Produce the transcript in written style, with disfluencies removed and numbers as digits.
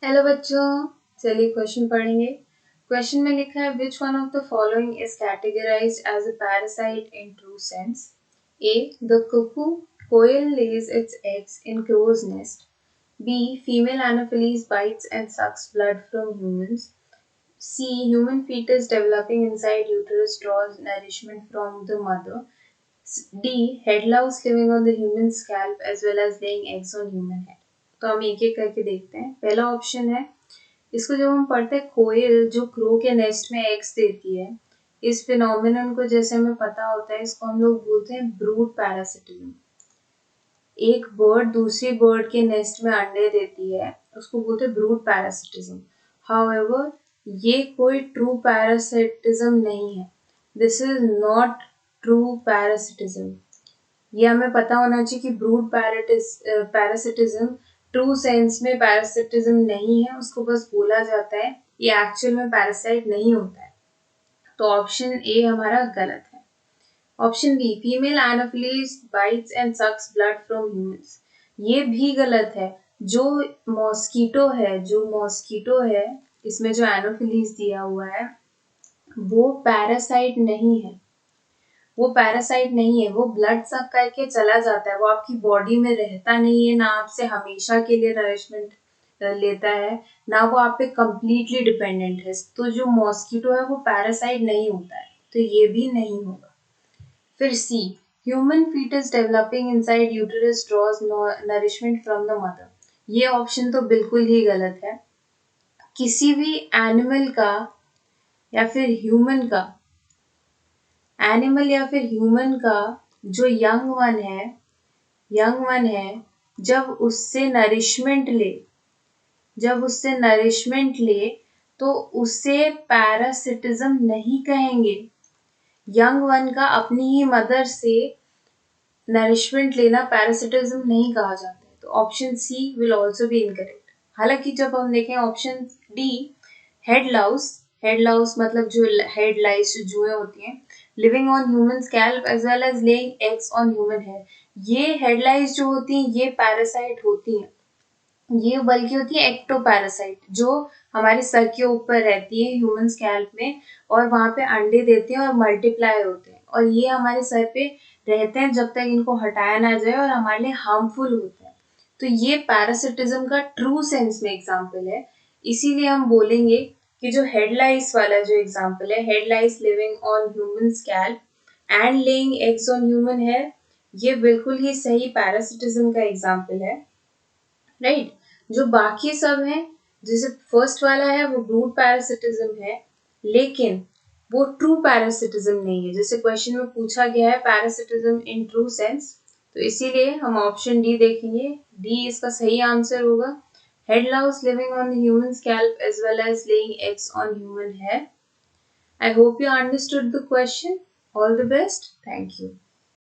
Hello बच्चों, चलिए question पढ़ेंगे। क्वेश्चन में लिखा है which one of the following is categorised as a parasite in true sense. A the cuckoo कोयल lays its eggs in crow's nest. B female anopheles bites and sucks blood from humans. C human fetus developing inside uterus draws nourishment from the mother. D head louse living on the human scalp as well as laying eggs on human head. तो हम एक एक करके देखते हैं। पहला option है, इसको जब हम पढ़ते हैं कोयल जो क्रो के नेस्ट में एग्स देती है, इस फिनोमिनन को जैसे हमें पता होता है इसको हम लोग बोलते हैं ब्रूड पैरासिटिज्म। एक बर्ड दूसरी बर्ड के नेस्ट में अंडे देती है, उसको बोलते हैं ब्रूड पैरासिटिज्म। हाउएवर ये कोई ट्रू पैरासिटिज्म नहीं है। This is not true parasitism. ये हमें पता होना चाहिए कि ब्रूड पैरासिटिज्म ट्रू सेंस में पैरासिटिज्म नहीं है, उसको बस बोला जाता है, ये एक्चुअल में पैरासाइट नहीं होता है। तो ऑप्शन ए हमारा गलत है। Option B female Anopheles bites and sucks blood from humans, ये भी गलत है। जो मॉस्किटो है इसमें जो एनोफिलीज दिया हुआ है वो पैरासाइट नहीं है। वो पैरासाइट नहीं है, वो ब्लड सक करके चला जाता है, वो आपकी बॉडी में रहता नहीं है, ना आपसे हमेशा के लिए नरिशमेंट लेता है, ना वो आप पे कम्प्लीटली डिपेंडेंट है। तो जो मॉस्किटो है वो पैरासाइट नहीं होता है, तो ये भी नहीं होगा। फिर C human foetus developing inside uterus draws nourishment from the mother, ये ऑप्शन तो बिल्कुल ही गलत है। किसी भी एनिमल का या फिर ह्यूमन का जो यंग वन है जब उससे नरिशमेंट ले तो उसे पैरासिटिज्म नहीं कहेंगे। यंग वन का अपनी ही मदर से नरिशमेंट लेना पैरासिटिज्म नहीं कहा जाता है। तो option C will also be incorrect. हालांकि जब हम देखें ऑप्शन डी हेड लाउस मतलब जो हेड लाइस जो जुएं होती हैं, living on human scalp as well as laying eggs on human head, ये हेड लाइस जो होती हैं ये पैरासाइट होती हैं। ये बल्कि होती है एक्टोपैरासाइट जो हमारे सर के ऊपर रहती है ह्यूमन स्कैल्प में, और वहां पे अंडे देते हैं और मल्टीप्लाई होते हैं, और ये हमारे सर पे रहते हैं जब तक इनको हटाया ना जाए और हमारे लिए हार्मफुल होता है। तो ये पैरासिटिज्म का ट्रू सेंस में एग्जाम्पल है। इसीलिए हम बोलेंगे कि जो हेड लाइस वाला जो एग्जाम्पल है, head lice living on human scalp and laying eggs on human hair, ये बिल्कुल ही सही पैरासिटिज्म का एग्जाम्पल है। राइट जो बाकी सब है, जैसे फर्स्ट वाला है वो ब्रूड पैरासिटिज्म है, लेकिन वो ट्रू पैरासिटिज्म नहीं है। जैसे क्वेश्चन में पूछा गया है पैरासिटिज्म इन ट्रू सेंस, तो इसीलिए हम ऑप्शन डी देखेंगे। डी इसका सही आंसर होगा। Head louse living on the human scalp as well as laying eggs on human hair. I hope you understood the question. All the best. Thank you.